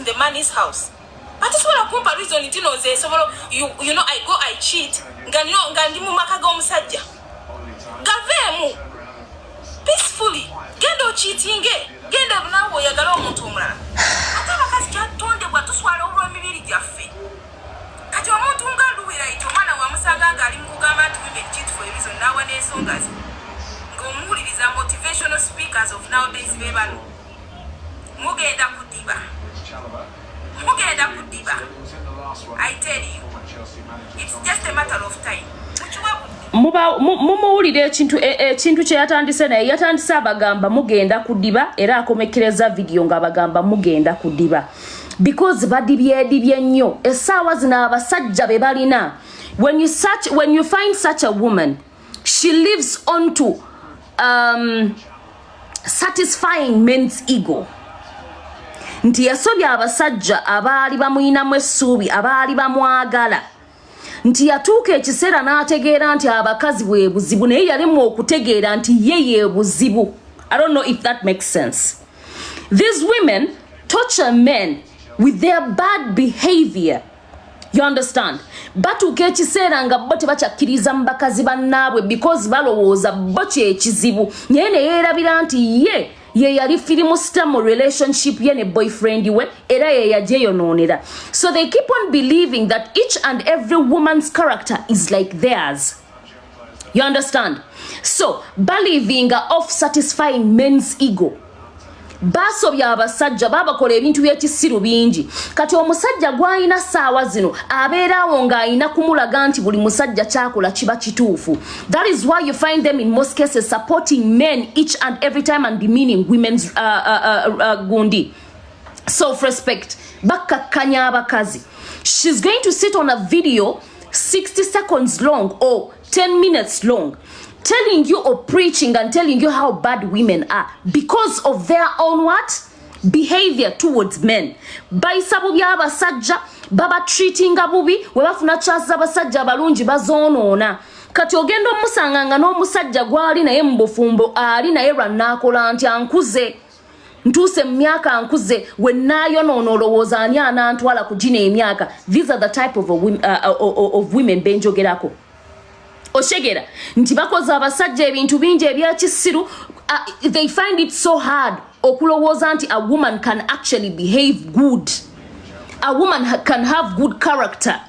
in the man's house. But it's what a reason it knows you know I cheat. Gandimu makago musajja. Gavemu peacefully. Gendo cheating genda nawo yagala omuntu omulala. Ate abakazi kyatonde bwa tuswala olw'emibiri gyaffe. Kati omuntu nga Luwi right omwana wamusanga nga ali mu kugamba nti women cheat for a reason nawe n'ensonga ze. Ng'omuwuliriza motivational speakers of nowadays bebano. Mugenda kudiba. I tell you, it's just a matter of time. Mumuwulire ekintu kye yatandise naye yatandise abagamba mugenda kudiba era akomekereza video nga abagamba mugenda kudiba because badibye nnyo essaawa zino abasajja be balina when you find such a woman she lives on to satisfying men's ego. Nti yasobya abasajja abaali bamuyinamu essuubi abaali bamwagala nti yatuuka ekiseera n'ategeera nti abakazi bwe buzibu naye yalemu okutegeera nti ye buzibu. I don't know if that makes sense. These women torture men with their bad behavior. You understand? Batuuka ekiseera nga bo tebakyakiriza mu bakazi bannaabwe because balowooza bo kyekizibu naye ne yeerabira nti ye yali film star mu relationship ye ne boyfriend we era ye yajeyonoonera. So they keep on believing that each and every woman's character is like theirs. You understand? So believing off satisfying men's ego. Basobya abasajja babakola ebintu by'ekisiru bingi. Kati omusajja gw'alina ssaawa zino abeerawo ng'alina kumulaga nti buli musajja kyakola kiba kituufu. That is why you find them in most cases supporting men each and every time and demeaning women's gundi. Self-respect. Bakakkanya abakazi. She's going to sit on a video 60 seconds long or 10 minutes long, telling you or preaching and telling you how bad women are because of their own what? Behavior towards men. Baisabu bya abasajja baba treating abubi we bafuna chance abasajja abalungi bazoonoona. Kati ogenda omusanganga n'omusajja gwali naye mbufumbo ali naye lwanaakola nti ankuze ntuuse myaka ankuze we naayonoona olowooza ani anaantwala ku gino emyaka. These are the type of women benjogerako. Oshegera nti bakoze abasajja ebintu bingi ebyakisiru. They find it so hard okulowooza nti a woman can actually behave good. A woman can have good character.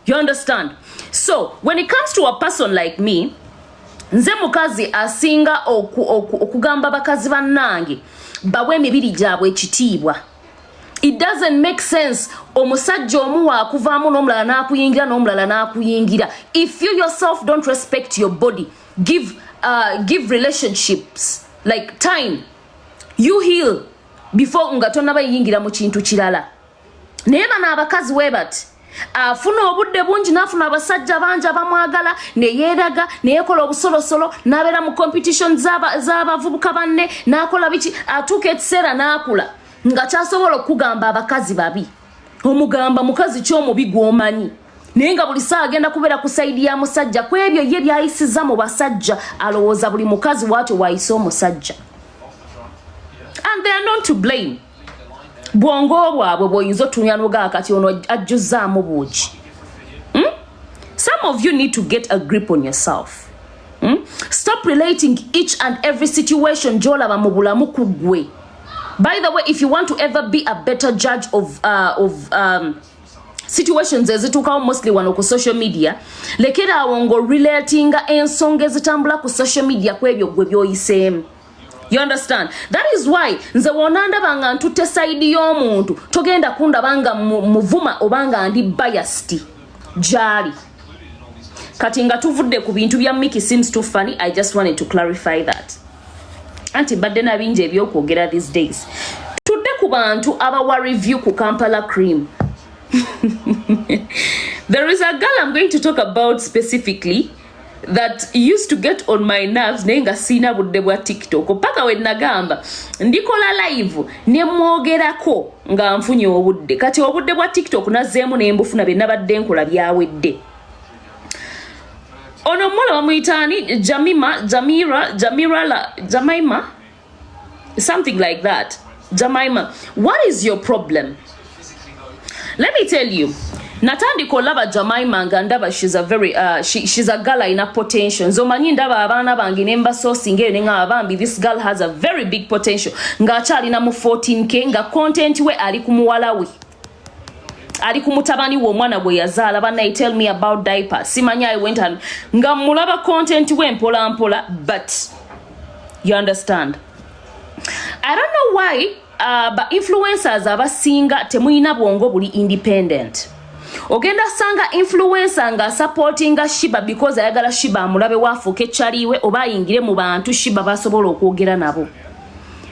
You understand? So when it comes to a person like me, nze mukazi asinga okugamba bakazi bannange bawe emibiri gyabwe ekitiibwa. It doesn't make sense omusajja omu waakuvaamu n'omulala n'akuyingira n'omulala n'akuyingira. If you yourself don't respect your body, give relationships like time. You heal before nga tonnaba yingira mu kintu kirala. Naye bano abakazi we bati afuna obudde bungi n'afuna abasajja bangi abamwagala ne yeeraga ne yekola obusolosolo n'abeera mu competition z'abavubuka banne n'akola biki atuuka ekiseera n'akula nga kyasobola okugamba abakazi babi. Omugamba mukazi ky'omubi gw'omanyi naye nga buli saa agenda kubeera ku sayidi ya musajja ku ebyo ye byayisiza mu basajja alowooza buli mukazi waatyo waayise omusajja. And they are not to blame. Bwongo bwabwe bw'oyinza otunya n'ogaa kati ono ajjuzzaamu buugi. Some of you need to get a grip on yourself. Stop relating each and every situation gy'olaba mu bulamu ku ggwe. By the way, if you want to ever be a better judge of situations ezituukawo mostly wano ku social media, lekera awo ng'orelatinga ensonga ezitambula ku social media ku ebyo gwe by'oyiseemu. You understand? That is why nze wonandaba nga ntutte sayidi y'omuntu togenda kundaba nga muvuma obanga ndi biased gyali. Kati nga tuvudde ku bintu bya Mickey seems too funny. I just wanted to clarify that. Anti badde na bingi ebyokwogera these days. Tudde ku bantu abawa review ku Kampala cream. There is a girl I'm going to talk about specifically that used to get on my nerves nenga sina budde bwa TikTok. Paka we nagamba ndikola live ne mwogerako nga nfunye obudde. Kati obudde bwa TikTok nazeemu ne mbufuna be nabadde nkola byawedde. Ono mmola bamuyitaani Jemima, something like that. Jemima, what is your problem? Let me tell you, natandika olaba Jemima nga ndaba she's a very she's a girl ina potential. Zomanyi ndaba abaana bange ne mbasosinga eyo ne ngaba bambi this girl has a very big potential. Nga akyalina mu 14k nga content we ali ku muwala we. Ali ku mutabani wo omwana gwe yazaala banaye tell me about diaper. Simanyi I went and nga mulaba content we mpola mpola, but you understand. I don't know why but influencers abasinga temuyina bwongo buli independent. Ogenda sanga influencer nga supportinga Shiba because ayagala Shiba amulabe wafuuke chaliwe oba ayingire mu bantu Shiba basobola okwogera nabo.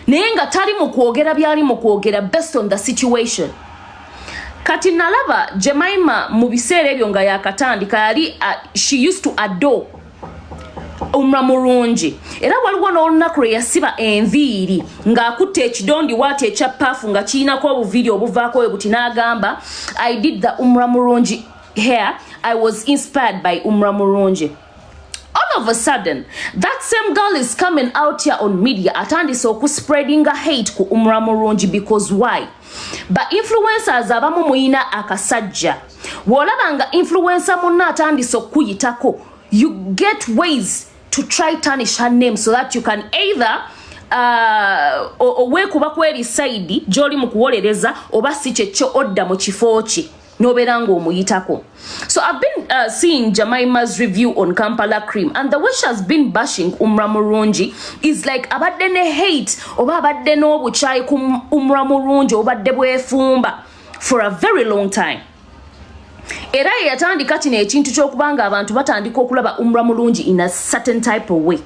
Naye nga tali mu kwogera byali mu kwogera based on the situation. Kati nalaba Jemima mu biseera ebyo nga yakatandika yali she used to adore Umramurungi. Era waliwo n'olunaku lwe yasiba enviiri ng'akutte ekidondi waati ekya paafu nga kirinako obuviiri obuvaako we buti n'agamba I did the Umramurungi hair. I was inspired by Umramurungi. All of a sudden, that same girl is coming out here on media atandise okuspreadinga hate ku Umramurungi because why? But influencers abamu muyina akasajja. Wolabanga influencer munna atandise okuyitako. You get ways to try tarnish her name so that you can either wekuba kweri side joli mu kuwolereza oba si kyekyo odda mu kifo ki nobeera ng'omuyitako. So I've been seeing Jemima's review on Kampala Cream and the way she has been bashing Umramurungi is like abadde ne hate oba abadde n'obukyayi ku Umramurungi obadde bwefumba for a very long time. Era yatandika kino ekintu ky'okubanga abantu batandika okulaba Umramurungi in a certain type of way.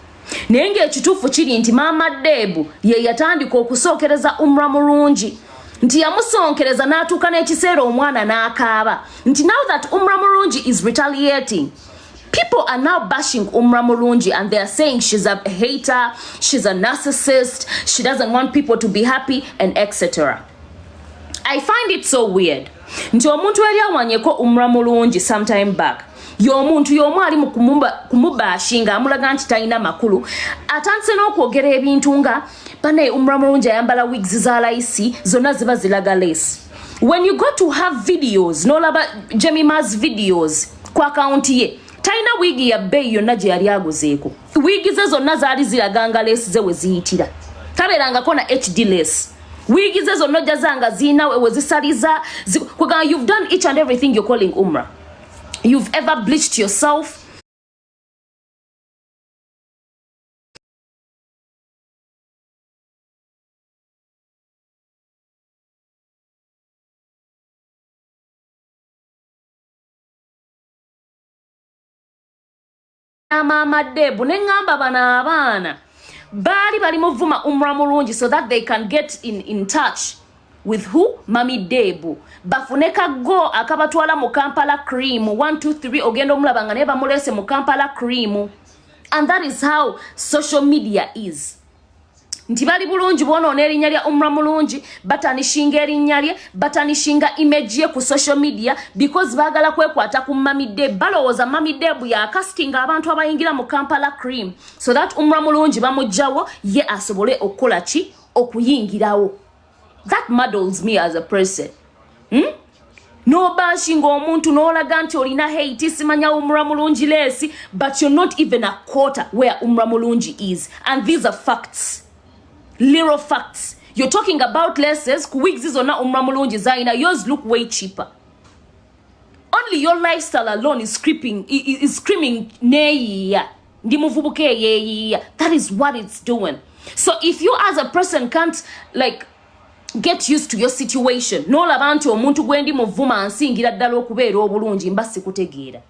Naye ng'ekituufu kiri nti Maama Debu ye yatandika okusookereza Umramurungi. Nti yamusonkereza n'atuuka n'ekiseera omwana n'akaaba. Nti now that Umramurungi is retaliating, people are now bashing Umramurungi and they are saying she's a hater, she's a narcissist, she doesn't want people to be happy and etc. I find it so weird. Nti omuntu eri awanyeko Umramurungi sometime back. Y'omuntu y'omu ali mu kumubashinga amulaga nti talina makulu. Atandise n'okwogera ebintu nga bane Umramurungi ayambala wigs za laisi zonna ziba zilaga lace. When you go to have videos, n'olaba Jemima's videos kwa account ye, talina wigi ya bei yonna gye yali aguzeeko. Wigi ze zonna zaali ziraganga lace ze we ziyitira. Tabeerangako na HD lace. Wigi ze zonna jazanga zina we zisaliza. You've done each and everything you're calling Umra. You've ever bleached yourself. Maama Debu ne ngamba bana abaana bali muvuma Umramurungi so that they can get in touch with who? Mami Debu. Bafuneka go akabatwala mu Kampala Cream 1 2 3 ogendo mulabanga ne bamulese mu Kampala Cream. And that is how social media is. Nti bali bulungi bonoona erinnya lya Umramurungi batanishinga erinnya lye batanishinga image ye ku social media because baagala kwekwata ku Mami Debu. Balowooza Mami Debu ya castinga abantu abayingira mu Kampala Cream so that Umramurungi bamugjawo ye asobole okukola ki okuyingirawo. That muddles me as a person. No bashing omuntu n'olaga nti olina hate simanya Umramurungi lesi, but you're not even a quarter where Umramurungi is. And these are facts. Little facts. You're talking about laces, wigs zonna Umramurungi zaina, yours look way cheaper. Only your lifestyle alone is screaming neya. Ndimuvubuke yeya. That is what it's doing. So if you as a person can't like get used to your situation, no labanti omuntu gwendi muvuma ansingira ddala okubeera obulungi mba sikutegeera.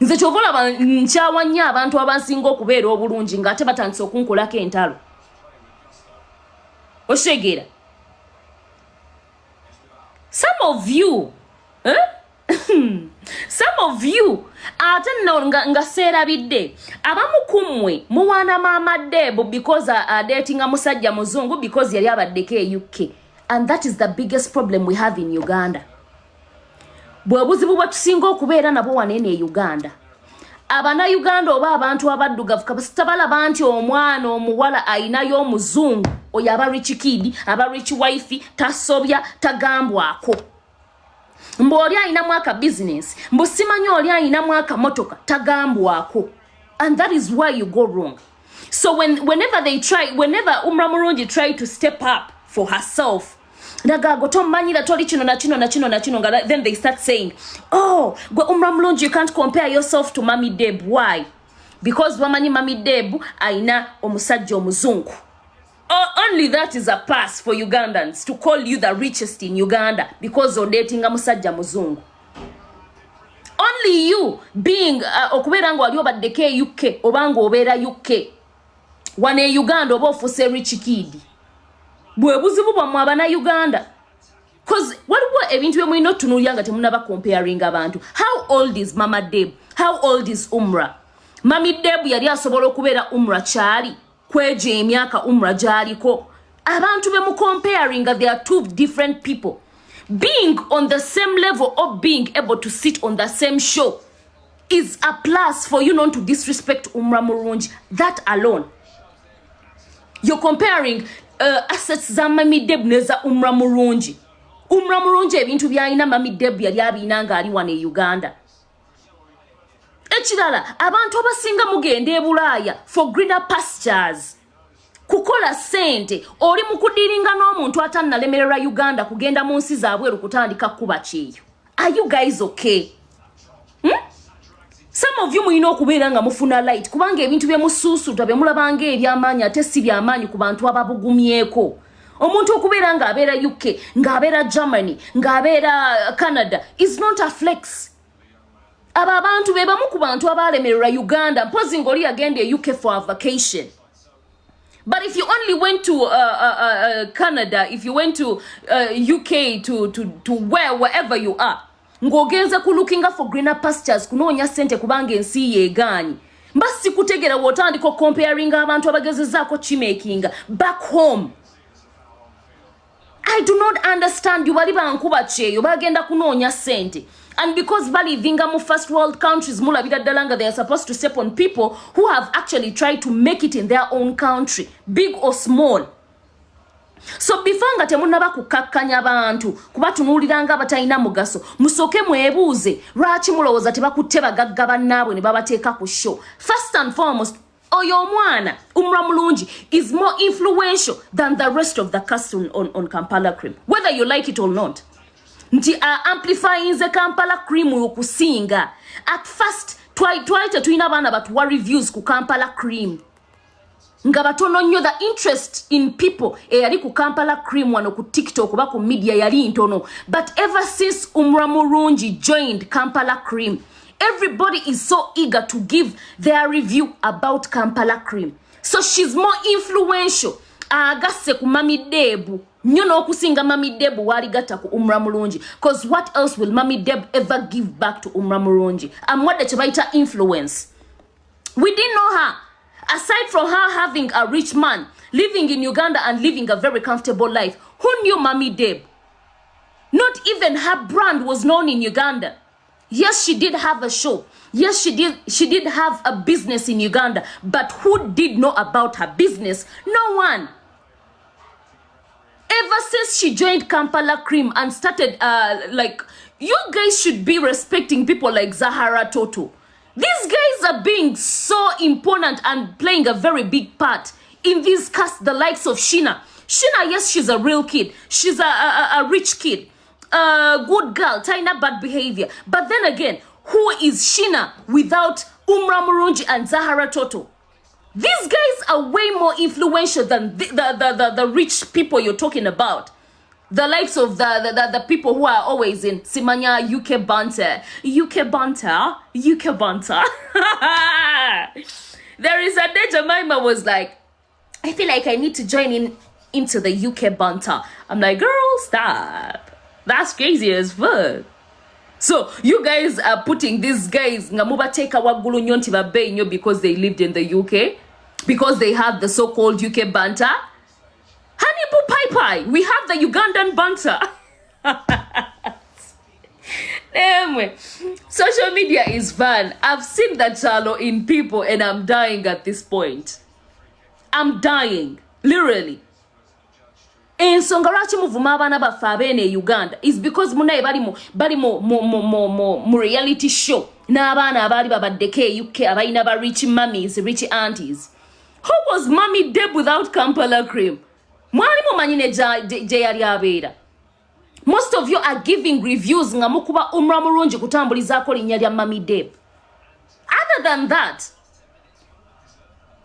Nze kyovola nkyawanya abantu abansinga okubeera obulungi ng'ate batandise okunkolako entalo. Oshegera. Some of you, some of you, ate nga serabidde abamu kumwe muwana Maama Debu because datinga musajja muzungu because yali abaddeko e UK. And that is the biggest problem we have in Uganda. Bwe buzibu bwatusinga okubeera nabo wanene e Uganda. Abana Uganda oba abantu abaddugavu kabasitabala nti omwana omuwala ayinayo omuzungu oyo aba rich kid aba rich wife tasobya tagambwako. mbu oli ayina mwaka business mbu simanyi oli ayina mwaka motoka tagambwako. And that is why you go wrong. So whenever Umra Murungi try to step up for herself, then they start saying, oh, Umra Murungi, you can't compare yourself to Mami Deb. Why? Because Mami Deb aina omusajja omuzungu. Only that is a pass for Ugandans to call you the richest in Uganda because you're dating a musajja muzungu. Only you being okubera ngo ali obadde UK obango obera UK wane Uganda oba ofuse rich kid bwe buzibu bwa mwabana Uganda cause waliwo ebintu bye mulina otunulya nga temunaba comparing abantu. How old is Mama Deb? How old is Umra? Mami Deb yali asobola okubeera Umra kyali kweje emyaka Umra jaliko. Abantu be mu comparing they are two different people. Being on the same level of being able to sit on the same show is a plus for you not to disrespect Umra Murungi. That alone. You're comparing assets za Mami Deb neza Umra Murungi. Umra Murungi ebintu byalina Mami Deb yali abina nga ali wane Uganda. Echirala abantu abasinga mugende e Bulaaya for greener pastures. Kukola sente oli mukudiringa n'omuntu atannalemerera Uganda kugenda mu nsi zaabweru kutandika kuba kyeyo. Are you guys okay? Some of you mulina okubeera nga mufuna light kubanga ebintu bye musuusuta bye mulabanga eby'amaanyi ate si by'amaanyi ku bantu ababugumyeko. Omuntu okubeera nga abeera UK, nga abeera Germany, nga abeera Canada is not a flex. Aba abantu be bamu ku bantu abalemerera Uganda mpozi ngoli agende e UK for a vacation. But if you only went to Canada, if you went to UK to wherever you are, ngogenza ku looking for greener pastures kunoonya sente kubanga ensi yeganyi. Mbasi kutegera wotandiko comparing abantu abagezezaako chimaking back home. I do not understand you bali bankuba cheyo bagenda kunoonya sente. And because bali vinga mu first world countries mulabira dalanga they are supposed to step on people who have actually tried to make it in their own country, big or small. So bifanga temunaba kukakkanya abantu kuba tunuliranga abatalina mugaso musoke mwebuuze lwaki mulowooza tebakutte bagagga bannaabwe ne babateeka ku show. First and foremost, oyo omwana Umra Mulungi is more influential than the rest of the cast on Kampala Cream, whether you like it or not. Nti amplifying the Kampala Cream okusinga. At first twaite tuina bana batuwa reviews ku Kampala Cream nga batono nnyo the interest in people eyali ku Kampala Cream wano ku TikTok oba ku media yali ntono. But ever since Umra Mulungi joined Kampala Cream, everybody is so eager to give their review about Kampala Cream. So she's more influential. Agasse ku Mami Deb nnyo n'okusinga Mami Deb waligatta ku Umra Mulungi. Because what else will Mami Deb ever give back to Umra Mulungi? Wadde kye bayita influence. We didn't know her. Aside from her having a rich man, living in Uganda and living a very comfortable life, who knew Mami Deb? Not even her brand was known in Uganda. Yes, she did have a show. Yes, she did have a business in Uganda. But who did know about her business? No one. Ever since she joined Kampala Cream and started, you guys should be respecting people like Zahara Toto. These guys are being so important and playing a very big part in this cast, the likes of Sheena. Sheena, yes, she's a real kid. She's a rich kid. Good girl, Tina bad behavior. But then again, who is Sheena without Umra Mulungi and Zahara Toto? These guys are way more influential than the rich people you're talking about. The likes of the people who are always in Simanya, UK banter. UK banter. UK banter. There is a day Jemima was like, I feel like I need to join into the UK banter. I'm like, girl, stop. That's crazy as fuck. So you guys are putting these guys ngamuba teka wagulu nyonti babe nyo because they lived in the UK, because they have the so-called UK banter. Honey boo pie pie, we have the Ugandan banter. Anyway, social media is fun. I've seen that shallow in people and I'm dying at this point. I'm dying, literally. ensonga lwaki muvuma abaana baffe abeene Uganda is because munaye bali mu reality show n'abaana abaali babaddeko UK abalina ba rich mummies, rich aunties. Who was Mommy Deb without Kampala cream? Mwali mumanyi ne gye yali abeera. Most of you are giving reviews nga mukuba umra mulungi kutambulizaako linnya lya Mommy Deb. Other than that,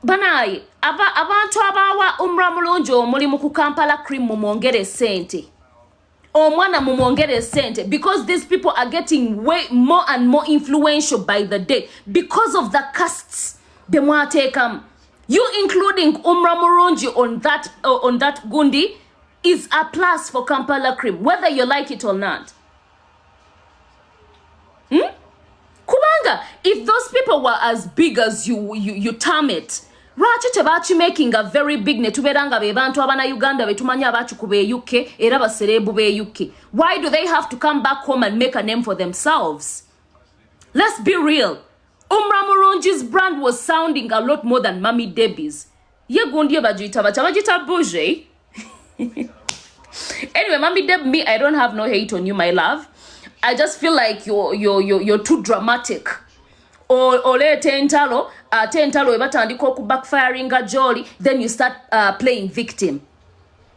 banaye abantu abawa umra mulungi omulimu ku Kampala cream mumwongere sente. Omwana mumwongere sente because these people are getting way more and more influential by the day because of the casts they mwateekamu. You including umra mulungi on that gundi is a plus for Kampala cream, whether you like it or not. Kubanga, if those people were as big as you term it, lwaki tebaaki making a very big ne tubeeranga be bantu abana Uganda betumanya abachuku be UK era baserebu be UK. Why do they have to come back home and make a name for themselves? Let's be real. Umra Mulungi's brand was sounding a lot more than Mommy Debbie's. Ye gundi bajita bougie. Anyway, Mommy Deb, me, I don't have no hate on you, my love. I just feel like you're too dramatic. Ole tentalo ebatandika ku backfiring a jolly, then you start playing victim.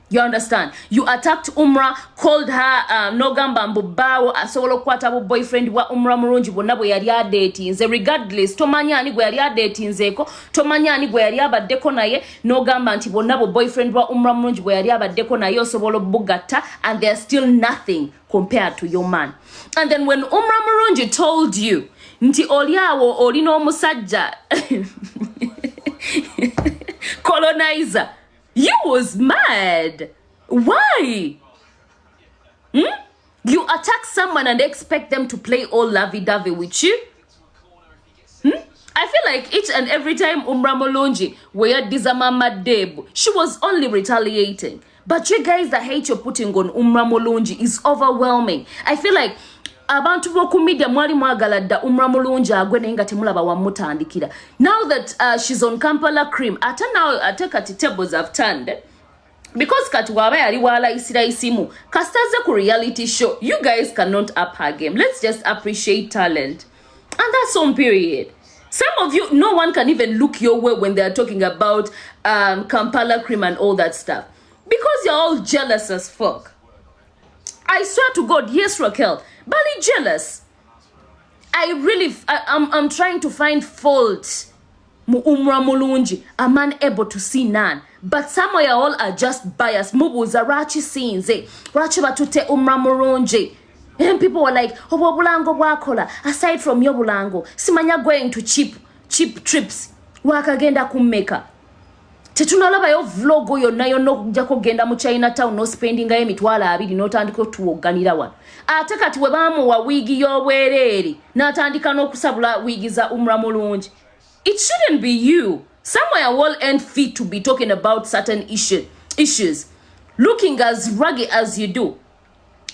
You understand? You attacked Umra, called her nogamba mbubawo asobola okukwata bu boyfriend wa Umra Mulungi bonna bwe yali datinze. Regardless, tomanya ani gwe yali datinzeeko, tomanya ani gwe yali abaddeko naye, nogamba nti bonna bu boyfriend wa Umra Mulungi bwe yali abaddeko naye osobola bugatta, and they're still nothing compared to your man. And then when Umra Mulungi told you nti oliawo olina omusajja colonizer, you was mad. Why? You attack someone and expect them to play all lovey-dovey with you? I feel like each and every time Umra Mulungi were Dizamama Deb, she was only retaliating. But you guys, the hate you're putting on Umra Mulungi is overwhelming. I feel like abantu boku media mwali mwagala da Umra Mulungi agwe nenga temulaba wamutandikira. Now that she's on Kampala cream, ate kati tables have turned. Because kati waba yali wala isira isimu, kastaze ku reality show, you guys cannot up her game. Let's just appreciate talent. And that's on period. Some of you, no one can even look your way when they are talking about Kampala cream and all that stuff. Because you're all jealous as fuck. I swear to God, yes, Raquel, Bali jealous. I'm trying to find fault. Umra Mulungi, a man able to see none. But somewhere all are just biased. Mubuza rachi sinze. Rachi batute Umra Mulungi. And people were like, oh, bulango wakola. Aside from your bulango, simanya going to cheap trips. Wakagenda kumeka. Tetunalaba yo vlogo yonna yonna jako genda mu Chinatown no spending nga emitwala abiri n'otandika tuwoganira wano. Ate kati we bamuwa wigi y'obwereere n'atandika n'okusabula wigi za Umra Mulungi. It shouldn't be you. Somewhere will end fit to be talking about certain issues. Looking as rugged as you do.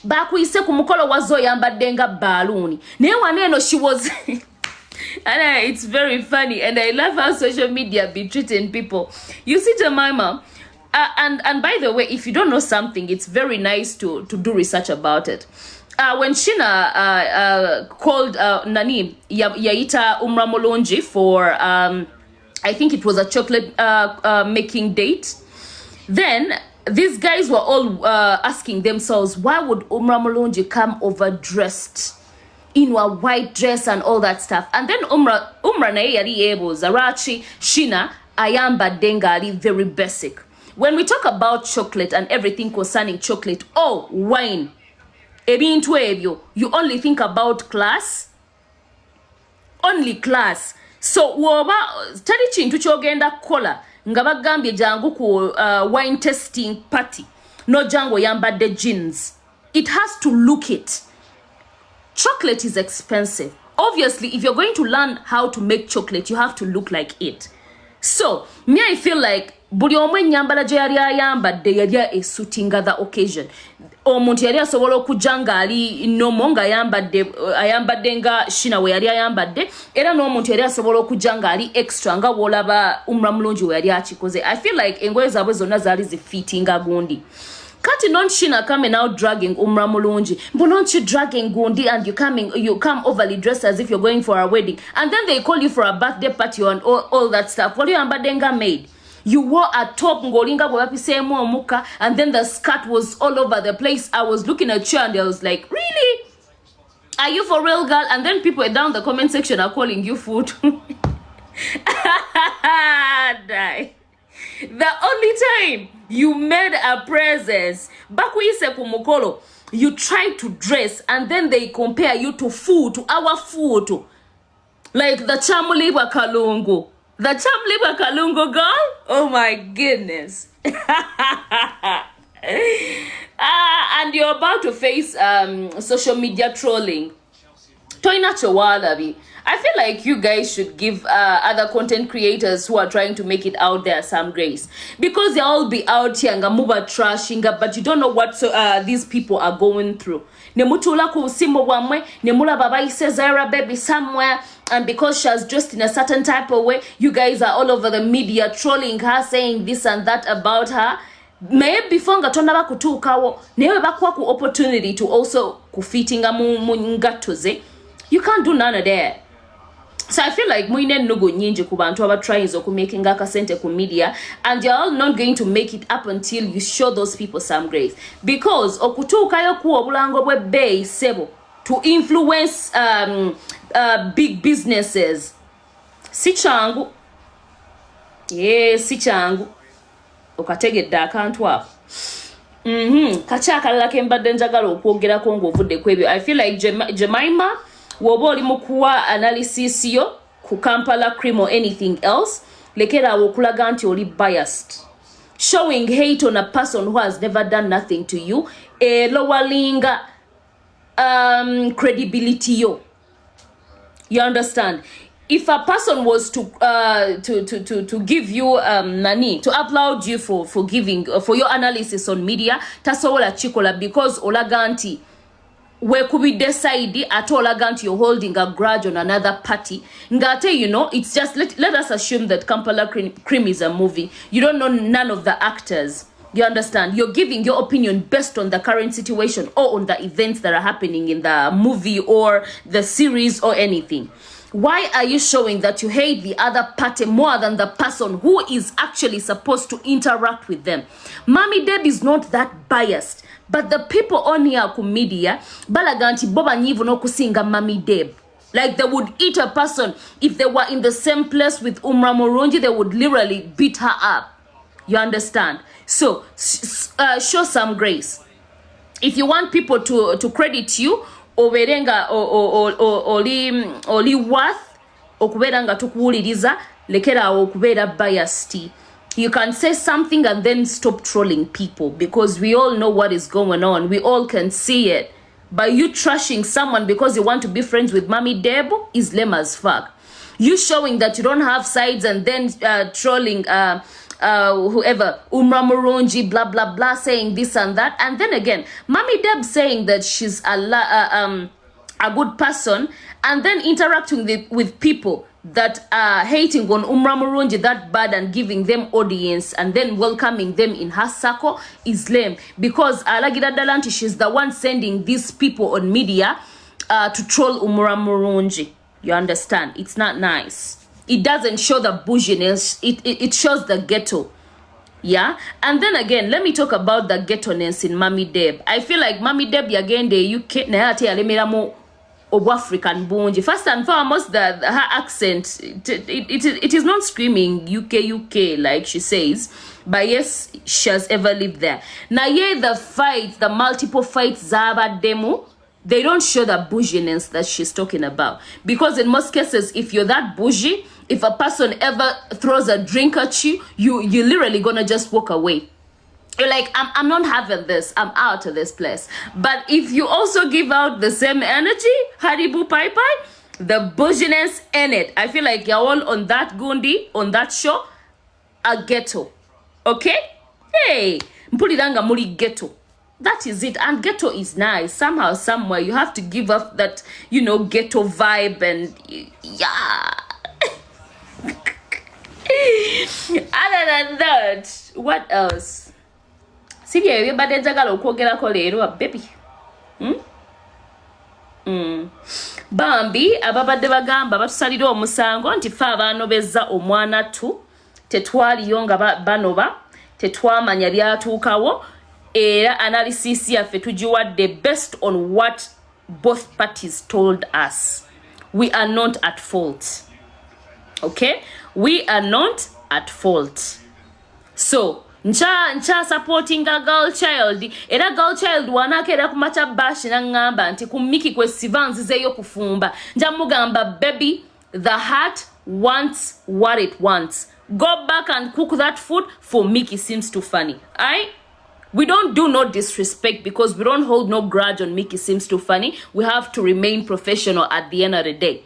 Bakuyise ku mukolo wa Zoe yambadde nga balloon. Naye waneno she was and it's very funny, and I love how social media be treating people. You see, Jemima, and by the way, if you don't know something, it's very nice to do research about it. When Shina called Nani Yaita Umra Mulungi for I think it was a chocolate making date, then these guys were all asking themselves, why would Umra Mulungi come overdressed in a white dress and all that stuff? And then Umra naye yali ebo Zarachi Shina ayamba dengali very basic. When we talk about chocolate and everything concerning chocolate, oh, wine, ebintu ebyo, you only think about class, only class. So woba tali chintu kyogenda kola nga bagambye jangu ku wine tasting party, no jango yambadde jeans. It has to look it. Chocolate is expensive. Obviously, if you're going to learn how to make chocolate, you have to look like it. So, me, I feel like buli omwe nyambala gye yali ayambadde yali esuitinga the occasion. Omuntu yali asobola okujja ali nomo nga ayambadde nga Shina we yali ayambadde, era n'omuntu yali asobola okujja ali extra nga wolaba Umra Mulungi we yali akikoze. I feel like engoye zaabwe zonna zaali zifittinga gundi. Kati non Shina coming out dragging Umra Mulungi. But don't you dragging Gundi and you come overly dressed as if you're going for a wedding. And then they call you for a birthday party and all that stuff. What you Ambadenga made? You wore a top ngolinga semo muka, and then the skirt was all over the place. I was looking at you and I was like, really? Are you for real, girl? And then people down the comment section are calling you food. Die. The only time you made a presence, Kumukolo, you try to dress and then they compare you to food, to our food. Like the Chamuliba Kalungu. The Chamuliba Kalungu girl? Oh my goodness. And you're about to face social media trolling. Toina Chawalabi. I feel like you guys should give other content creators who are trying to make it out there some grace. Because they all be out here ngamuba trashinga, but you don't know what these people are going through. Nemutula ku simo wamwe, nemula baba isezera baby somewhere, and because she's dressed in a certain type of way, you guys are all over the media trolling her, saying this and that about her. Maybe fonga tonaba kutukawo, newe bakwa ku opportunity to also kufitinga ngatoze. You can't do none of that. So I feel like muine nugo nyinji kubantu aba trying zo making akasente ku media, and you're all not going to make it up until you show those people some grace. Because okutuka yo ku obulango bwe bay sebo to influence big businesses. Si changu. Si changu. Okategedde akantu apo. Kachaka lake mbadde njagala okwogera ko ng'ovudde kwebyo. I feel like Jemima wobo oli mukuwa analysis yo ku Kampala crime or anything else, lekera okulaga nti oli biased, showing hate on a person who has never done nothing to you, lowering credibility yo. You understand? If a person was to give you to upload you for giving for your analysis on media, tasobola chikola because olaganti we could be decide at all against you're holding a grudge on another party. Ngate, you know, it's just let us assume that Kampala Crime is a movie. You don't know none of the actors. You understand? You're giving your opinion based on the current situation or on the events that are happening in the movie or the series or anything. Why are you showing that you hate the other party more than the person who is actually supposed to interact with them? Mommy Deb is not that biased. But the people on here ku media, balaganti boba nyivu no kusinga Mommy Deb. Like they would eat a person. If they were in the same place with Umra Murungi, they would literally beat her up. You understand? So, show some grace. If you want people to credit you, oberenga oli worth, okuberanga tukuwuliriza, lekera okubera biased. You can say something and then stop trolling people because we all know what is going on. We all can see it. But you trashing someone because you want to be friends with Mommy Deb is lame as fuck. You showing that you don't have sides and then trolling whoever, Umra Murungi, blah, blah, blah, saying this and that. And then again, Mommy Deb saying that she's a good person and then interacting with people that are hating on Umra Murungi that bad and giving them audience and then welcoming them in her circle is lame. Because Alagida Dalanti, she's the one sending these people on media to troll Umra Murungi. You understand? It's not nice. It doesn't show the bouginess. It shows the ghetto. Yeah? And then again, let me talk about the ghetto-ness in Mommy Deb. I feel like Mommy Deb, again, the UK, of African bunji. First and foremost, her accent, it is not screaming UK like she says, but yes, she has ever lived there. Now, yeah, the multiple fights Zaba demo, they don't show the bouginess that she's talking about. Because in most cases, if you're that bougie, if a person ever throws a drink at you, you're literally gonna just walk away. You're like, I'm not having this. I'm out of this place. But if you also give out the same energy, Haribu Pai Pai, the bouginess in it. I feel like you're all on that Gundi, on that show, a ghetto. Okay? Hey, Mpuliranga Muri ghetto. That is it. And ghetto is nice. Somehow, somewhere, you have to give up that, you know, ghetto vibe and, yeah. Other than that, what else? siri ebyo badde njagala okwogerako leero baby. Bambi ababadde bagamba batusalira omusango nti fe abaanobezza omwana tu tetwaliyo nga banoba tetwamanya byatuukawo era analysis yaffe tugiwadde based on what both parties told us. We are not at fault. Okay? We are not at fault. So ncha supporting a girl child era girl child wanakera kumacha bash nangamba nti kumiki kwe sivanzi zeyo kufumba nja mugamba baby the heart wants what it wants. Go back and cook that food for Mickey seems too funny. We don't do no disrespect because we don't hold no grudge on Mickey seems too funny. We have to remain professional at the end of the day.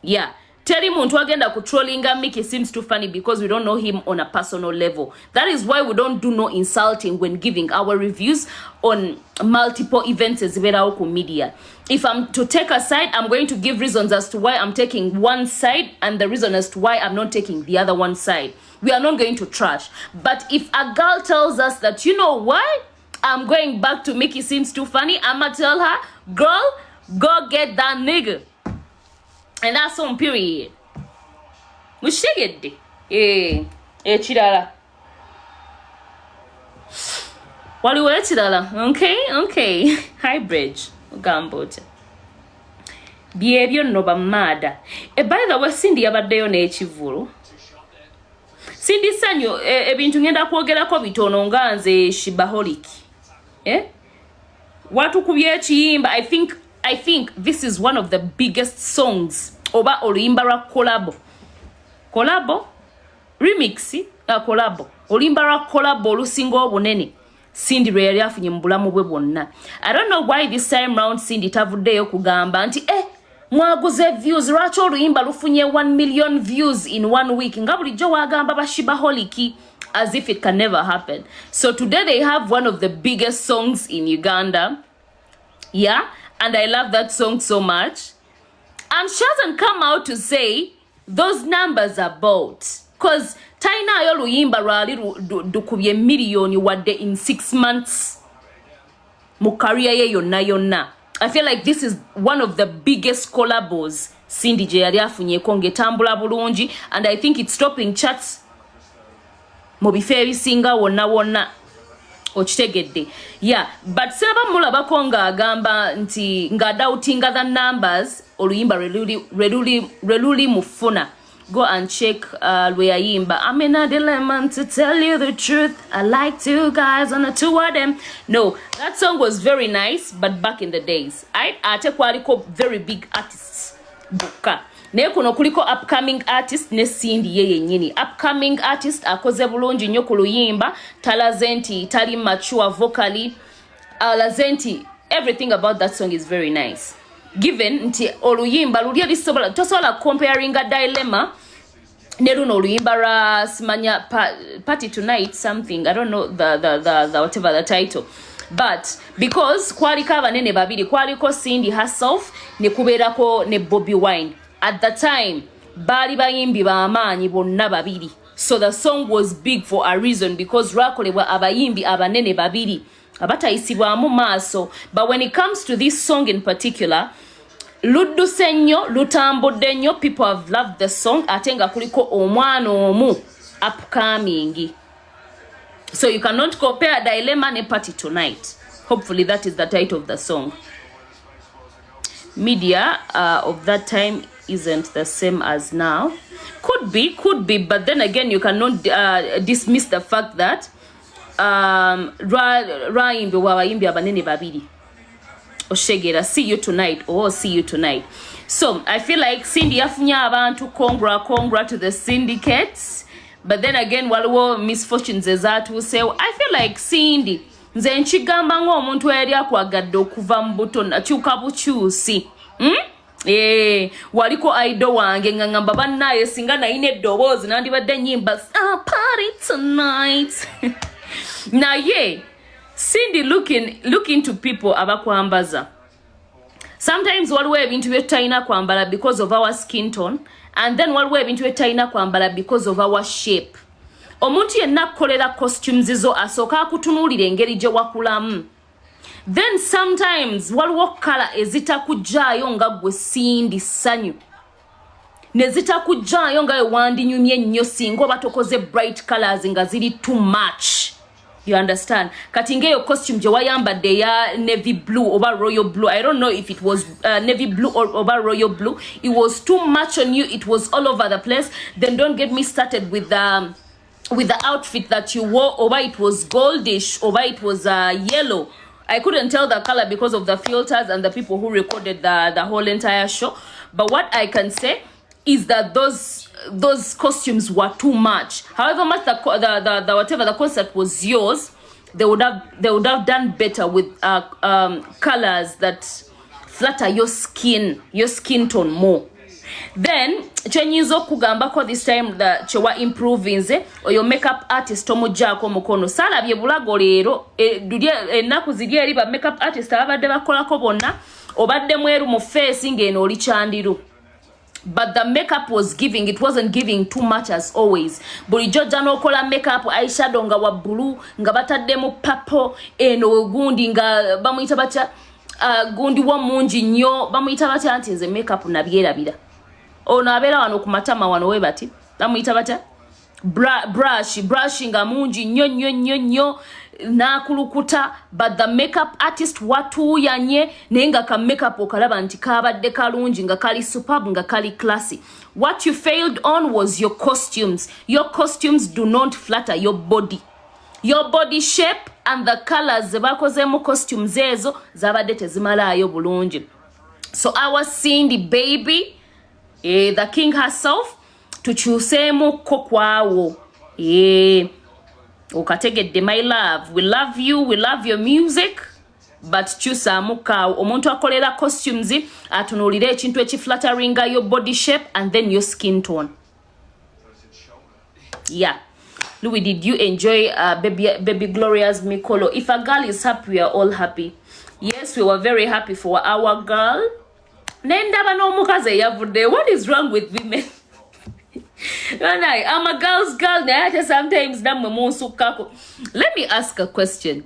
Yeah. Tell him agenda controlling Mickey seems too funny because we don't know him on a personal level. That is why we don't do no insulting when giving our reviews on multiple events as media. If I'm to take a side, I'm going to give reasons as to why I'm taking one side and the reason as to why I'm not taking the other one side. We are not going to trash. But if a girl tells us that, you know what, I'm going back to Mickey seems too funny, I'ma tell her, girl, go get that nigga. And that's on period. Mushigedde. Chirala. Waliwo chirala. Okay. High bridge. Gamboja. Byebyo no bamada. By the way, Cindy yabaddeyo n'ekivulu. Cindy sanyo ebintu ngenda kwogerako bitono nga nze shibaholic. Watu kubye ekiyimba, I think this is one of the biggest songs oba oluyimba lwa collabo remix collabo oluyimba lwa collabo olusinga obunene Cindy lwe yali afunye mu bulamu bwe bwonna. I don't know why this time round Cindy tavuddeyo kugamba nti mwaguze views lwaki oluyimba lufunye 1 million views in 1 week nga bulijjo wagamba bashibaholiki as if it can never happen. So today they have one of the biggest songs in Uganda. Yeah. And I love that song so much. And she hasn't come out to say those numbers are bought. Because Taina yo luyimba rali dukubye million wadde in 6 months. Mu career ye yonna. I feel like this is one of the biggest collabos Cindy J yali afunyeko ngetambula bulungi, and I think it's topping charts mu bifo ebisinga wonna. Ochitegedde. Yeah, but seba mulabako nga agamba nti nga doubting the numbers oluyimba reluli mufuna. Go and check Lweyayimba. I'm in a dilemma to tell you the truth. I like 2 guys on the 2 of them. No, that song was very nice, but back in the days. Ate kwaliko very big artists. Buka. Naye kuno kuliko upcoming artist ne Cindy yeye nyini. Upcoming artist akoze bulungi nnyo ku luyimba, talazenti, tali mature vocally, lazenti, everything about that song is very nice. Given nti oluyimba luli lisobola tosobola comparing a dilemma ne luno oluyimba ra simanya party tonight something, I don't know the whatever the title. But because kwaliko abanene babiri, kwaliko Cindy herself ne kuberako ne Bobby Wine. At the time, bali bayimbi bamaanyi bonna babiri. So the song was big for a reason because rakolebwa abayimbi abanene babiri abatayisibwamu maaso. But when it comes to this song in particular, ludduse nnyo, lutambudde nnyo, people have loved the song. Ate nga kuliko omwana omu upcoming. So you cannot compare Dilemma ne Party Tonight. Hopefully that is the title of the song. Media of that time isn't the same as now. Could be, but then again you cannot dismiss the fact that Raimbe wabayimbi abanene babiri. Oshegera, see you tonight, see you tonight. So I feel like Cindy yafunya abantu congra to the syndicates, but then again waliwo misfortunes ezatuuse. I feel like Cindy nze nchigamba ng'omuntu yali akwagadde okuva mu buto nakyuka bukyusi. Waliko aido wange ngamba bannaye singa nayina eddoboozi nandibadde nyimba party tonight. Now Cindy looking to people abakwambaza. Sometimes waliwo ebintu bye tutayina kwambala because of our skin tone, and then waliwo ebintu bye tutayina kwambala because of our shape. omuntu yenna akkolera costumes zo asooka akutunuulira engeri gye wakulamu. Then sometimes waliwo kala ezitakujjaayo nga gwe sindi ssanyu. Ne zitakujjaayo nga wandinyumye nnyo singa oba tokoze bright colors nga ziri too much. You understand? Kati ngeyo costume gye wayambadde ya navy blue oba royal blue. I don't know if it was navy blue or oba royal blue. It was too much on you. It was all over the place. Then don't get me started with the outfit that you wore. Oba it was goldish. Oba it was yellow. I couldn't tell the color because of the filters and the people who recorded the whole entire show. But what I can say is that those costumes were too much. However much the whatever the concert was yours, they would have done better with colors that flatter your skin tone more. Then chenyizo kugambako this time the chewa improving nze oyo makeup artist omujjaako mukono salabye bulago leero ennaku ziri eri ba makeup artist abadde bakolako bonna obadde mweru mu face ngeno oli kyandiru. But the makeup was giving, it wasn't giving too much as always. Bulijjo janokola makeup eyeshadow nga wa blue nga bataddemu purple eno gundi nga bamuyita batya gundi wa mungi nnyo bamuyita batya anti nze makeup nabyerabira. Ono abeera wano ku matama wano we bati bamuyita batya brush nga mungi nnyo nakulukuta. But the makeup artist watuuyanye naye nga ka makeup okalaba nti kabadde kalungi nga kali superb nga kali classy. What you failed on was your costumes. Your costumes do not flatter your body. Your body shape and the colors zebakozemu costumes ezo zabadde tezimalaayo bulungi. So I was seeing the baby, the king herself, tukyuseemu ko kwawo. Okategedde my love, we love you, we love your music, but kyusaamu kaawo. Omuntu akolera costumes atunuulira ekintu ekiflatteringa your body shape and then your skin tone. Yeah. Luwi, did you enjoy baby Gloria's Mikolo? If a girl is happy, we are all happy. Yes, we were very happy for our girl. Nendaba no mukaze yavudde. What is wrong with women? I'm a girl's girl. Sometimes let me ask a question.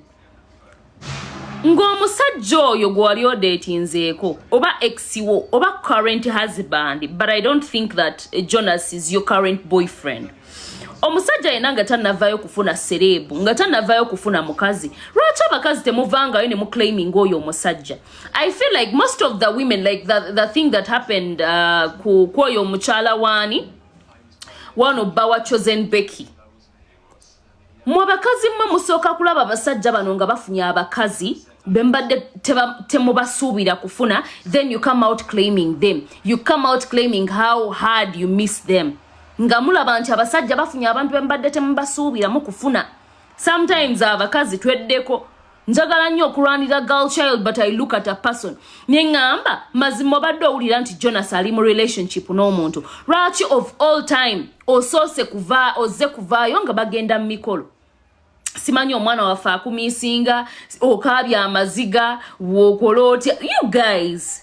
Ng'omusajja oyo gwali odatinzeeko oba exiwo oba current husband, but I don't think that Jonas is your current boyfriend. Omusajja yena nga tannavaayo kufuna serebu, nga tannavaayo kufuna mukazi. Lwaki abakazi temuvangayo ne muclaiming oyo omusajja? I feel like most of the women, like the thing that happened ku oyo mukyala waani wano bawa chosen Becky. Mwabakazi mma musooka kulaba abasajja bano nga bafunye abakazi bembadde temubasuubira kufuna, then you come out claiming them. You come out claiming how hard you miss them. Nga mulaba nti abasajja bafunye abantu bembadde temubasuubira mu kufuna. Sometimes abakazi tweddeko. Njagala nnyo okulwanira girl child, but I look at a person. Nengamba mazima obadde owulira nti Jonas ali mu relationship n'omuntu. Lwaki of all time osoose ozze kuvaayo nga bagenda mu mikolo? Simanyi omwana waffe akumiisinga, okaabya amaziga, wookola otya. You guys.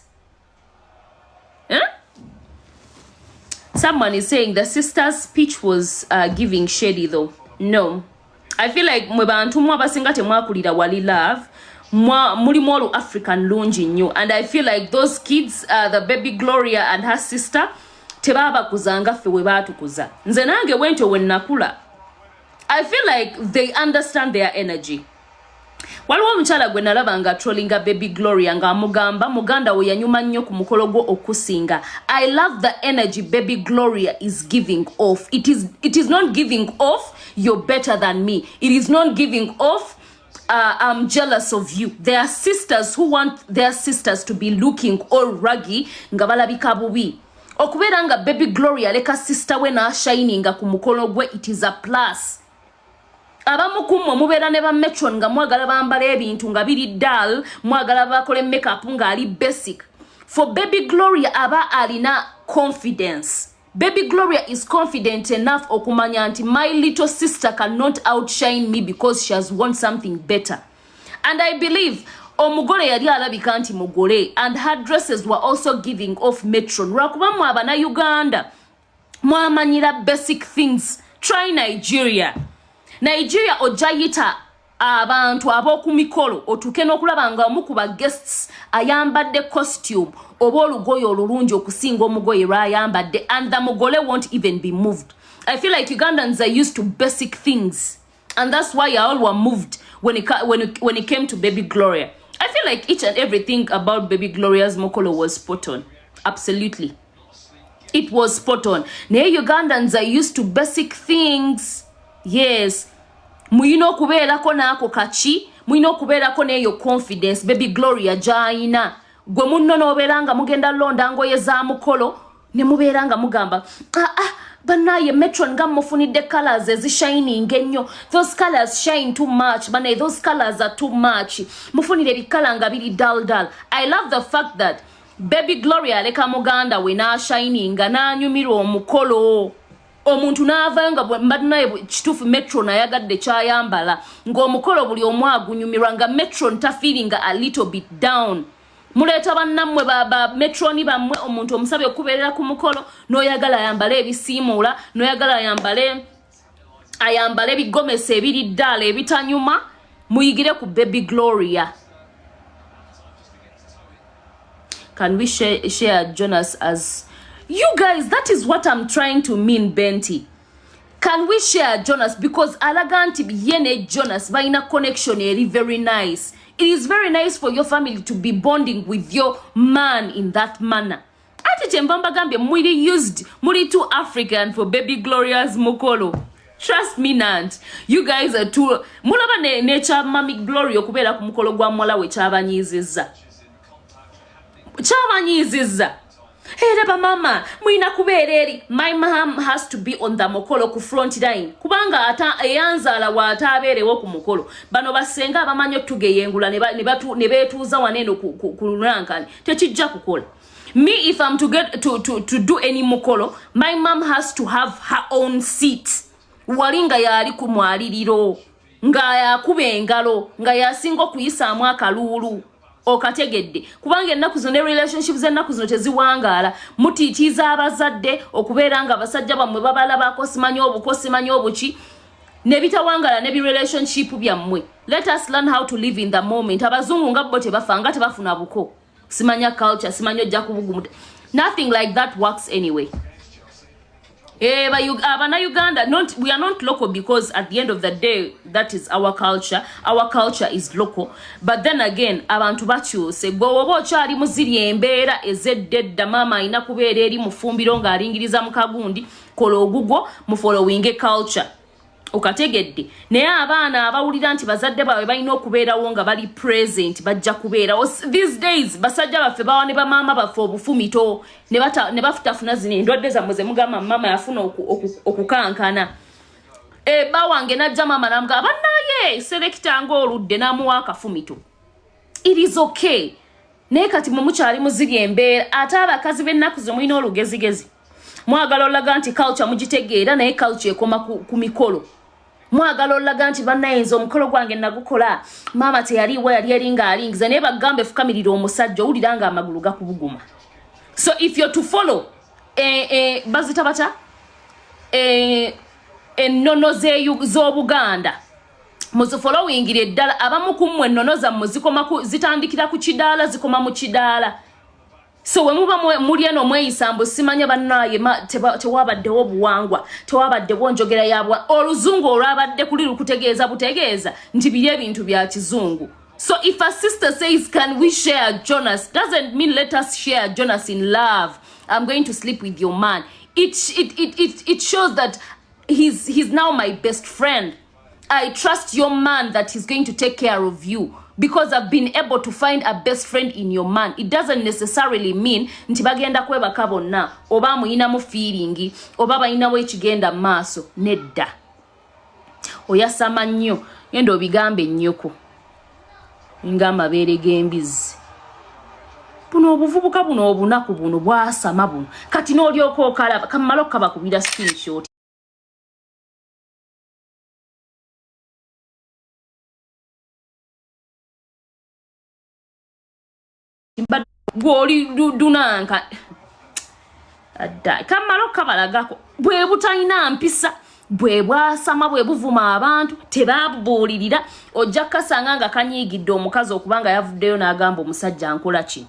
Someone is saying the sister's speech was giving shady though. No. I feel like mwe bantu mwa basinga temwakulira wali love. Mulimu olu African lungi nnyo. And I feel like those kids, the baby Gloria and her sister, tebaba kuzanga ffe we batukuza. Nze nange wento when nakula. I feel like they understand their energy. Waliwo omukyala gwe nalaba nga trollinga baby Gloria nga amugamba muganda we yanyuma nnyo ku mukolo gwo okusinga. I love the energy baby Gloria is giving off. It is not giving off you're better than me. It is not giving off I'm jealous of you. There are sisters who want their sisters to be looking all raggy nga balabika bubi. Okubeera nga baby Gloria leka sister we na shining ku mukolo gwe, it is a plus. Abamu kumwe mubeera ne ba metron nga mwagala bambala ebintu nga biri dull, mwagala bakole makeup nga ali basic. For baby Gloria aba alina confidence. Baby Gloria is confident enough okumanya nti my little sister cannot outshine me because she has won something better. And I believe omugole yali alabika nti mugole, and her dresses were also giving off metron. Lwakuba mwe abana Uganda mwamanyira basic things Try Nigeria. Nigeria ojayita abantu aboku mikolo otuke n'okulaba nga omukuba guests ayambadde costume oba olugoye olulungi okusinga omugoye lwayambadde, and the mugole won't even be moved. I feel like Ugandans are used to basic things, and that's why all were moved when it came to Baby Gloria. I feel like each and everything about Baby Gloria's mukolo was spot on. Absolutely. It was spot on. Now Ugandans are used to basic things. Yes. Muyino kubeerako naako kachi, muyino kubeerako neyo confidence. Baby Gloria jaina. Gwe munno n'obeeranga mugenda londa ngoye za mukolo ne mubeeranga mugamba banaye metron nga mufunidde colors ezishining ennyo. Those colors shine too much. Banaye those colors are too much. Mufunire bikala nga biri dull. I love the fact that Baby Gloria aleka muganda we na shining nga nanyumirwa omukolo. Omuntu n'avanga mbadde kituufu metron ayagadde kyayambala ng'omukolo buli omu agunyumirwa nga metron ta feeling a little bit down. Muleeta bannammwe baba metroni bammwe omuntu omusabe okubeerera ku mukolo n'oyagala ayambale ebisiimuula, n'oyagala ayambale ebigomesi ebiri ddala ebitanyuma. Muyigire ku Baby Gloria. Can we share Jonas as you guys? That is what I'm trying to mean, Benti. Can we share Jonas? Because alaganti yene Jonas baina connection eri very nice. It is very nice for your family to be bonding with your man in that manner. Ati chembamba gambe muri too African for Baby Gloria's mukolo. Trust me, Nant. You guys are too mulaba nature Mami Gloria okubeera ku mukolo gwa mwala we kyabanyiziza. Hey, mama, mwina kubeera eri. My mom has to be on the mukolo ku front line. Kubanga ata eyanzala wa atabeerewo ku mukolo. Bano basenga abamanyi otugeyengula ne beetuuza waneno ku lulankani. Tekijja kukola. Me, if I'm to get to do any mukolo, my mom has to have her own seat. Walinga yali ku mwaliriro. Nga yakuba engalo. Nga yasinga okuyisaamu akalulu. Okategedde kubanga ennaku zino ne relationships ennaku zino teziwangaala. Mutiitiiza abazadde okubeera nga abasajja bammwe babalabako simanyi obuki ne bitawangaala ne bi relationship byammwe. Let us learn how to live in the moment. Abazungu nga bo tebafanga tebafuna buko. Simanya culture, simanyi ojja kubugumu. Nothing like that works anyway. Abana Uganda, we are not local because at the end of the day, that is our culture. Our culture is local. But then again, abantu bakyuse gwowoba okyali muziri embeera ezeddedda mama ina kubeera eri mufumbiro ng'alingiriza mu kagundi kola ogugo mu following culture. Okategedde naye abaana abawulira nti bazadde baabwe balina okubeerawo nga bali present bajja kubeera. These days basajja baffe bawa ne bamaama baffe obufumito ne bafutafuna zino endwadde zammwe ze mugamba mama yafuna okukankana. Bawange najja mama namugamba bannaye selekita ng'oludde n'amuwa akafumito. It is okay. Naye kati mukyali muziri embeera ate abakazi b'ennaku zo mulina olugezigezi. Mwagala olaga nti culture mugitegeera naye culture ekoma ku mikolo. Mwagala olaga nti bannayinza omukolo gwange nagukola mama teyaliwo yali eringa alingiza naye bagambe fukamirira omusajja owulira nga amagulu gakubuguma. So if you're to follow bazita bata ennono z'Obuganda muzifollowingire eddala abamu ku mmwe ennono zammwe zitandikira ku kidaala zikoma mu kidaala. So we muba muli eno mweyisambo simanya bannaye tewabaddewo buwangwa tewabaddewo njogera yabwa oluzungu olwabadde kuli lukutegeeza butegeeza nti biri ebintu bya kizungu. So if a sister says can we share Jonas, doesn't mean let us share Jonas in love. I'm going to sleep with your man. It shows that he's now my best friend. I trust your man that he's going to take care of you. Because I've been able to find a best friend in your man. It doesn't necessarily mean nti bagenda kwebaka bonna oba muyina mu feeling oba bayinawo ekigenda maaso nedda. Oyasama nnyo yenda obigambe nnyoko nga amabeere g'embizi. Buno obuvubuka buno obunaku buno bwasama buno kati n'olyoka okalaba kamala okabakubira screenshot. But gwoli dunanka adda kamalo kabalagako bwe butalina mpisa bwe bwasama bwe buvuma abantu tebabuulirira ojja kasanga nga kanyiigidde omukazi okubanga yavuddeyo n'agamba omusajja nkola kino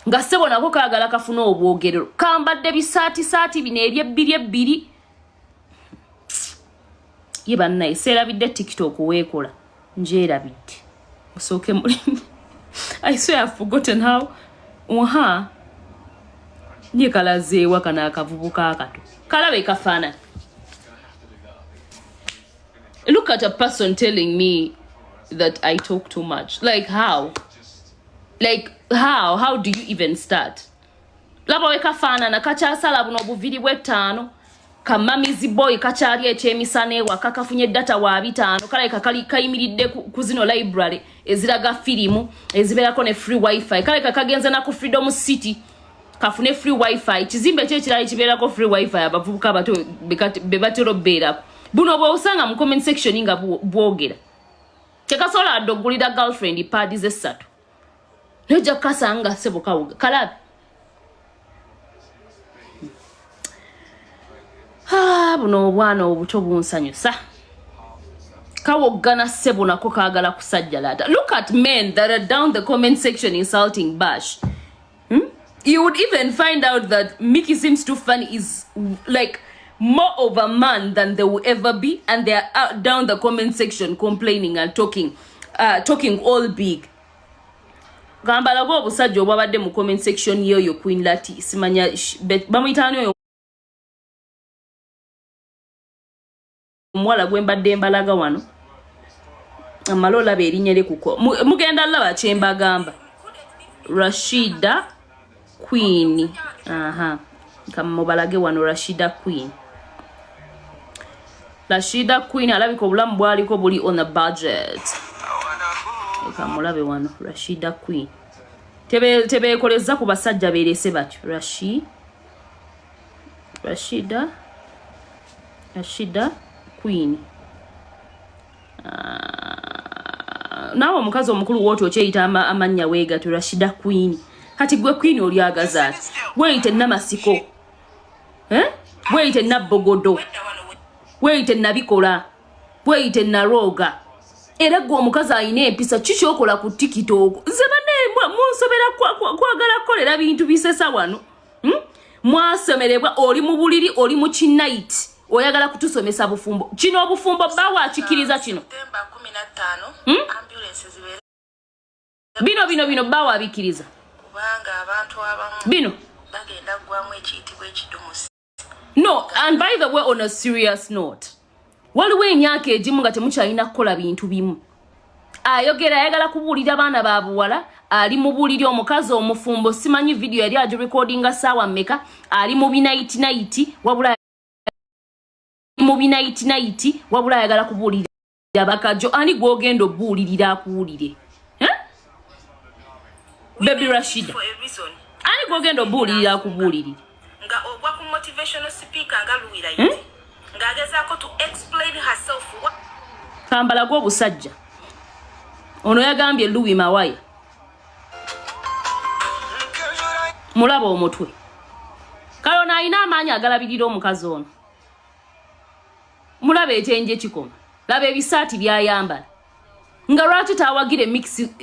nga ssebo nako kaagala kafuna obwogerero kambadde bisaatisaati bino eby'ebbiri ye bannaye seerabidde tiktok weekola njeerabidde musooke mulimu I swear I've forgotten how nye kalazeewa kana akavubuka akato kalabe kafaanana. Look at a person telling me that I talk too much. Like how? Like how do you even start? Laba we kafaanana kakyasala buno obuviri bw'ettaano kamamizi boy kakyali ekyemisana ewa kakafunye data wa 5 kalaika kayimiridde ku zino library eziraga filimu ezibeerako ne free wifi kalaika kagenza na ku Freedom City kafune free wifi kizimbe kye kirali kibeerako free wifi abavubuka abato bebatero beera buno bwe usanga mu comment section nga bwogera tekasola adogulira girlfriend parties esatu noja kasanga sebo kawuga kalabi buno obwana obuto bunsanyusa kawogana sebo nako kaagala kusajja lata. Look at men that are down the comment section insulting Bash. You would even find out that Mickey seems too funny is like more of a man than they will ever be, and they are out down the comment section complaining and talking all big. Gambala go obusajja obwabadde mu comment section yoyo Queen Lati simanya bamuyitani oyo mwala gwembadde mbalaga wano amalola be erinyere kuko mugenda laba chemba gamba Rashida Queen kamubalage wano Rashida Queen alabika obulamu bwaliko buli on a budget kamulabe wano Rashida Queen tebeekoleza ku basajja beerese batyo Rashida Queen nawe omukazi omukulu wootyo okyeyita amannya weegato Rashida Queen kati gwe Queen oli agazaati weeyite namasiko weeyite nabbogodo weeyite nabikola weeyite narooga era gwe omukazi ayina empisa kikyokola ku TikTok nze banne munsobera kwagala kukolera bintu bisesa wano mwasomerebwa oli mu buliri oli mu kinight oyagala kutusomesa bufumbo kino obufumbo bawa akikiriza kino bino bawa abikiriza kubanga abantu abamu bino bagenda gwamu ekiyitibwa ekidumusi. No, and by the way, on a serious note, waliwo emyaka egimu nga temukyalina kukola bintu bimu. Ayogera ayagala kubuulira baana ba buwala ali mu buliri omukazi omufumbo simanyi video yali agirecordinga saawa mmeka ali mu binaiti wabula ayagala kubuulira abakajo ani gwogenda obuulirira akuwulire Baby Rashida ani gwogenda obuulirira akubuulirire nga ogwa ku motivational speaker nga Luwi nga agezaako to explain herself kambala gwo busajja ono yagambye Luwi Mawaya mulaba omutwe kalona ayina amaanyi agalabirira omukazi ono mulaba ekyenje kikoma laba ebisaati byayambala nga lwaki tawagire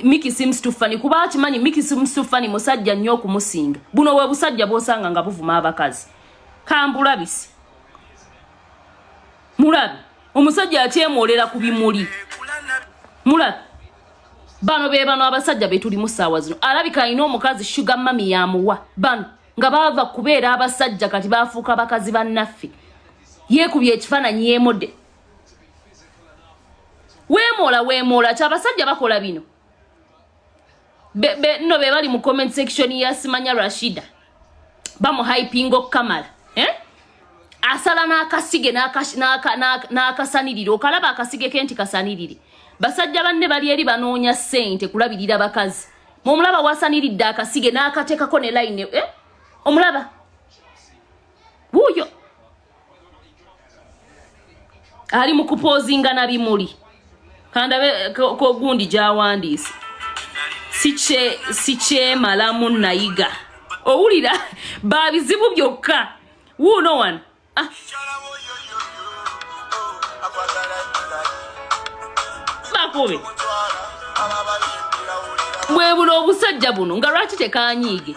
Mickey seems too funny kuba akimanyi Mickey seems too funny musajja nnyo okumusinga buno we busajja bwosanga nga buvuma abakazi kambulabisi mulabi omusajja akyemwolera ku bimuli mulabi bano be bano abasajja betuli mu ssaawa zino alabika alina omukazi sugar mami yamuwa bano nga bava kubeera abasajja kati bafuuka bakazi bannaffe yeekubye ekifaananyi yeemodde weemola kyabasajja bakola bino nno be bali mu comment section ya simanya Rashida bamuhypinga Kamala asala n'akasige n'akasanirire okalaba akasige kenti kasanirire basajja banne bali eri banoonya ssente kulabirira bakazi omulaba wasaniridde akasige n'akateekako ne line omulaba wuuyo ali mu kupozinga na bimuli kandabe ko gundi jawandiise sikyemalamu nayiga owulira babizibu byokka wuuno wano kakobe bwe buno obusajja buno nga lwaki tekanyiige